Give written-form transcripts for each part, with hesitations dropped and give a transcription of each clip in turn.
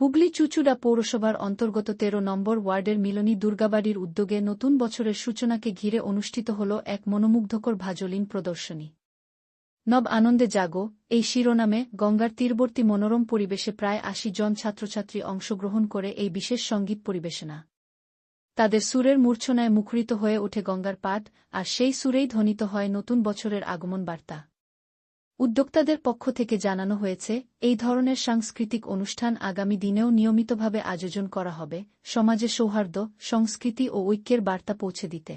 হুগলি চুঁচুড়া পৌরসভার অন্তর্গত ১৩ নম্বর ওয়ার্ডের মিলনী দুর্গাবাড়ির উদ্যোগে নতুন বছরের সূচনাকে ঘিরে অনুষ্ঠিত হল এক মনোমুগ্ধকর ভাজলিন প্রদর্শনী। নব আনন্দে জাগো এই শিরোনামে গঙ্গার তীরবর্তী মনোরম পরিবেশে প্রায় ৮০ জন ছাত্রছাত্রী অংশগ্রহণ করে এই বিশেষ সঙ্গীত পরিবেশনা। তাদের সুরের মূর্ছনায় মুখরিত হয়ে ওঠে গঙ্গার পাড়, আর সেই সুরেই ধ্বনিত হয় নতুন বছরের আগমন বার্তা। উদ্যোক্তাদের পক্ষ থেকে জানানো হয়েছে, এই ধরনের সাংস্কৃতিক অনুষ্ঠান আগামী দিনেও নিয়মিতভাবে আয়োজন করা হবে, সমাজে সৌহার্দ্য, সংস্কৃতি ও ঐক্যের বার্তা পৌঁছে দিতে।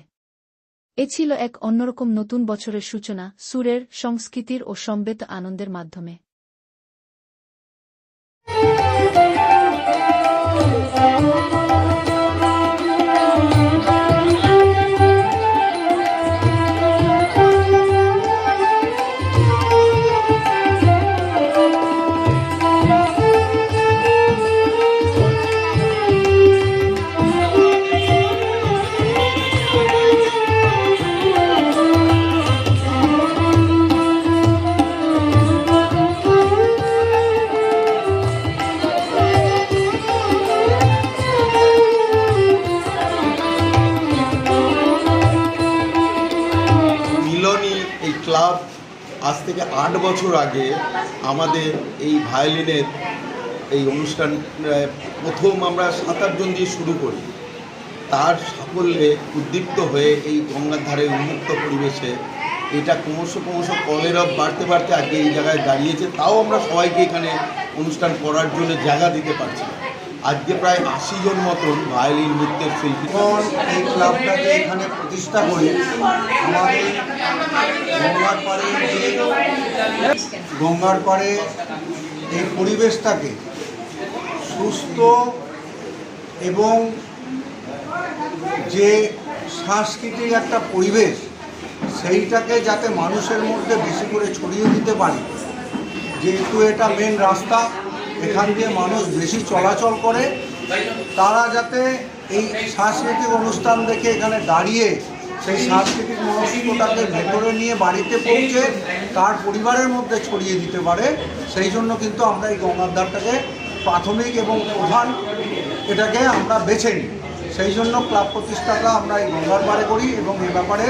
এ ছিল এক অন্যরকম নতুন বছরের সূচনা, সুরের, সংস্কৃতির ও সমবেত আনন্দের মাধ্যমে। এই ক্লাব আজ থেকে ৮ বছর আগে আমাদের এই ভায়োলিনের এই অনুষ্ঠান প্রথম আমরা ৭-৮ জন দিয়ে শুরু করি। তার সাফল্যে উদ্দীপ্ত হয়ে এই গঙ্গার ধারে উন্মুক্ত পরিবেশে এটা ক্রমশ কলের বাড়তে বাড়তে আজকে এই জায়গায় দাঁড়িয়েছে। তাও আমরা সবাইকে এখানে অনুষ্ঠান করার জন্য জায়গা দিতে পারছি। আজকে প্রায় ৮০ জন মতন ভায়োলিন নৃত্যের শিল্পী এই ক্লাবটাকে এখানে প্রতিষ্ঠা করি। আমাদের গঙ্গার পাড়ে এই পরিবেশটাকে সুস্থ এবং যে সাংস্কৃতিক একটা পরিবেশ সেইটাকে যাতে মানুষের মধ্যে বেশি করে ছড়িয়ে দিতে পারি, যেহেতু এটা মেন রাস্তা, এখান দিয়ে মানুষ বেশি চলাচল করে, তারা যাতে এই সাংস্কৃতিক অনুষ্ঠান দেখে এখানে দাঁড়িয়ে সেই সাংস্কৃতিক মনস্কতাকে ভেতরে নিয়ে বাড়িতে পৌঁছে তার পরিবারের মধ্যে ছড়িয়ে দিতে পারে, সেই জন্য কিন্তু আমরা এই গঙ্গার ধারটাকে প্রাথমিক এবং প্রধান এটাকে আমরা বেছে নিই। সেই জন্য ক্লাব প্রতিষ্ঠাটা আমরা এই গঙ্গার পাড়ে করি এবং এ ব্যাপারে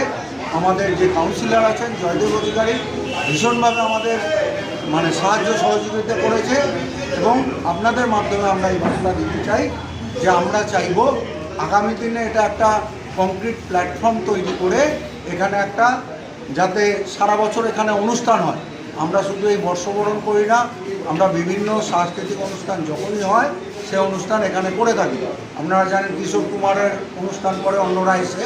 আমাদের যে কাউন্সিলর আছেন জয়দেব অধিকারী ভীষণভাবে আমাদের সাহায্য সহযোগিতা করেছে এবং আপনাদের মাধ্যমে আমরা এই বার্তা দিতে চাই যে আমরা চাইব আগামী দিনে এটা একটা কংক্রিট প্ল্যাটফর্ম তৈরি করে এখানে একটা যাতে সারা বছর এখানে অনুষ্ঠান হয়। আমরা শুধু এই বর্ষবরণ করি না, আমরা বিভিন্ন সাংস্কৃতিক অনুষ্ঠান যখনই হয় সে অনুষ্ঠান এখানে করে থাকি। আপনারা জানেন কিশোর কুমারের অনুষ্ঠান করে অন্যরা এসে,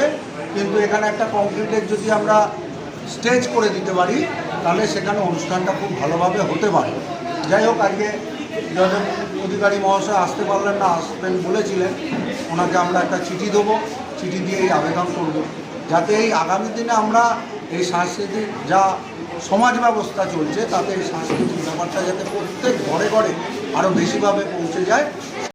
কিন্তু এখানে একটা কংক্রিটের যদি আমরা স্টেজ করে দিতে পারি তাহলে সেখানে অনুষ্ঠানটা খুব ভালোভাবে হতে পারে। যাই হোক, আজকে জয়দেব অধিকারী মহাশয় আসতে পারলেন না, আসবেন বলেছিলেন, ওনাকে আমরা একটা চিঠি দেবো, চিঠি দিয়ে এই আবেদন করব যাতে এই আগামী দিনে আমরা এই সাংস্কৃতিক যা সমাজ ব্যবস্থা চলছে তাতে এই সাংস্কৃতিক ব্যাপারটা যাতে প্রত্যেক ঘরে ঘরে আরও বেশিভাবে পৌঁছে যায়